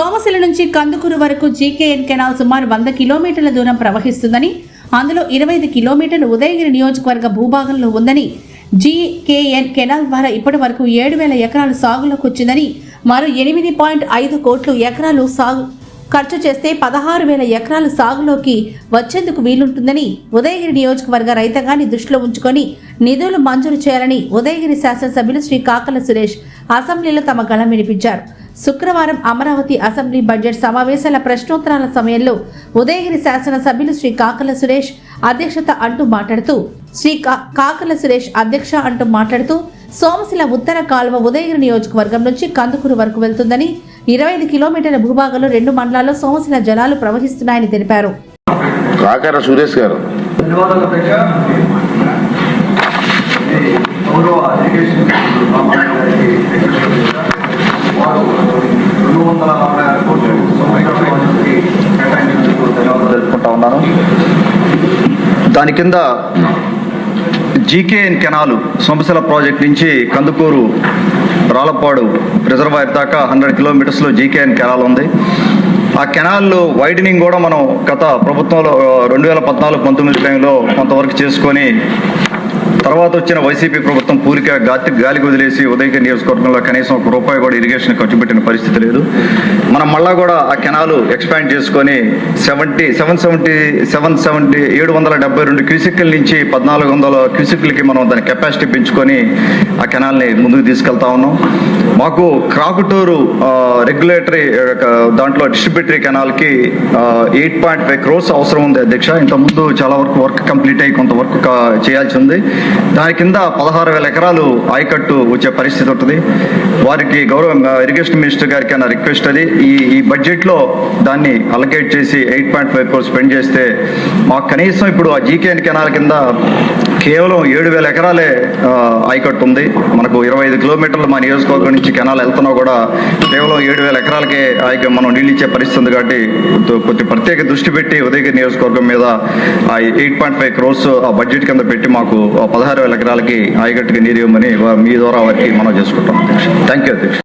సోమశిల నుంచి కందుకూరు వరకు GKN canal సుమారు 100 కిలోమీటర్ల దూరం ప్రవహిస్తుందని, అందులో 25 కిలోమీటర్లు ఉదయగిరి నియోజకవర్గ భూభాగంలో ఉందని, జీకేఎన్ కెనాల్ ద్వారా ఇప్పటి వరకు 7,000 ఎకరాలు సాగులోకి వచ్చిందని, మరో 8.5 కోట్ల ఎకరాలు సాగు ఖర్చు చేస్తే 16,000 ఎకరాలు సాగులోకి వచ్చేందుకు వీలుంటుందని, ఉదయగిరి నియోజకవర్గ రైతాంగాన్ని దృష్టిలో ఉంచుకొని నిధులు మంజూరు చేయాలని ఉదయగిరి శాసనసభ్యులు శ్రీ కాకల సురేష్ అసెంబ్లీలో తమ గళం వినిపించారు. శుక్రవారం అమరావతి అసెంబ్లీ బడ్జెట్ సమావేశాల ప్రశ్నోత్తరాల సమయంలో ఉదయగిరి శాసనసభ్యులు శ్రీ కాకల సురేష్ అధ్యక్షత అంటూ మాట్లాడుతూ సోమశిల ఉత్తర కాలువ ఉదయగిరి నియోజకవర్గం నుంచి కందుకూరు వరకు వెళ్తుందని, 25 కిలోమీటర్ల భూభాగంలో 2 మండలాల్లో సోమశిల జలాలు ప్రవహిస్తున్నాయని తెలిపారు. కాకర సురేష్ గారు దాని కింద జీకేఎన్ కెనాలు సోమశిల ప్రాజెక్ట్ నుంచి కందుకూరు రాళ్లపాడు రిజర్వాయర్ దాకా 100 కిలోమీటర్స్లో జీకేఎన్ కెనాల్ ఉంది. ఆ కెనాల్ వైడనింగ్ కూడా మనం గత ప్రభుత్వంలో 2014-19 టైంలో కొంతవరకు చేసుకొని, తర్వాత వచ్చిన వైసీపీ ప్రభుత్వం పూరిక గాలికి వదిలేసి ఉదయగిరి నియోజకవర్గంలో కనీసం ₹1 కూడా ఇరిగేషన్ ఖర్చు పెట్టిన పరిస్థితి లేదు. మనం మళ్ళా కూడా ఆ కెనాల్ ఎక్స్పాండ్ చేసుకొని 772 క్యూసెక్కుల నుంచి 1,400 క్యూసెక్కులకి మనం దాని కెపాసిటీ పెంచుకొని ఆ కెనాల్ని ముందుకు తీసుకెళ్తా ఉన్నాం. మాకు క్రాకుటూరు రెగ్యులేటరీ దాంట్లో డిస్ట్రిబ్యూటరీ కెనాల్కి 8.5 crores అవసరం ఉంది అధ్యక్ష. ఇంతకుముందు చాలా వరకు వర్క్ కంప్లీట్ అయ్యి కొంత వర్క్ చేయాల్సి ఉంది. దాని కింద 16,000 ఎకరాలు ఆయకట్టు వచ్చే పరిస్థితి ఉంటుంది. వారికి గౌరవ ఇరిగేషన్ మినిస్టర్ గారికి అన్న రిక్వెస్ట్ అది, ఈ బడ్జెట్లో దాన్ని అలొకేట్ చేసి 8.5 crores స్పెండ్ చేస్తే మాకు కనీసం ఇప్పుడు ఆ జీకేఎన్ కెనాల్ కింద కేవలం 7,000 ఎకరాలే ఆయకట్టు ఉంది. మనకు 25 కిలోమీటర్లు మా నియోజకవర్గం నుంచి కెనాల్ వెళ్తున్నా కూడా కేవలం 7,000 ఎకరాలకే మనం నీళ్ళు ఇచ్చే పరిస్థితి ఉంది. కాబట్టి కొద్ది ప్రత్యేక దృష్టి పెట్టి ఉదయగిరి నియోజకవర్గం మీద 8.5 crores ఆ బడ్జెట్ కింద పెట్టి మాకు 16,000 ఎకరాలకి ఆయకట్టుకి నీరు ఇవ్వమని మీ ద్వారా వారికి మనం చేసుకుంటాం అధ్యక్ష. థ్యాంక్ యూ అధ్యక్ష.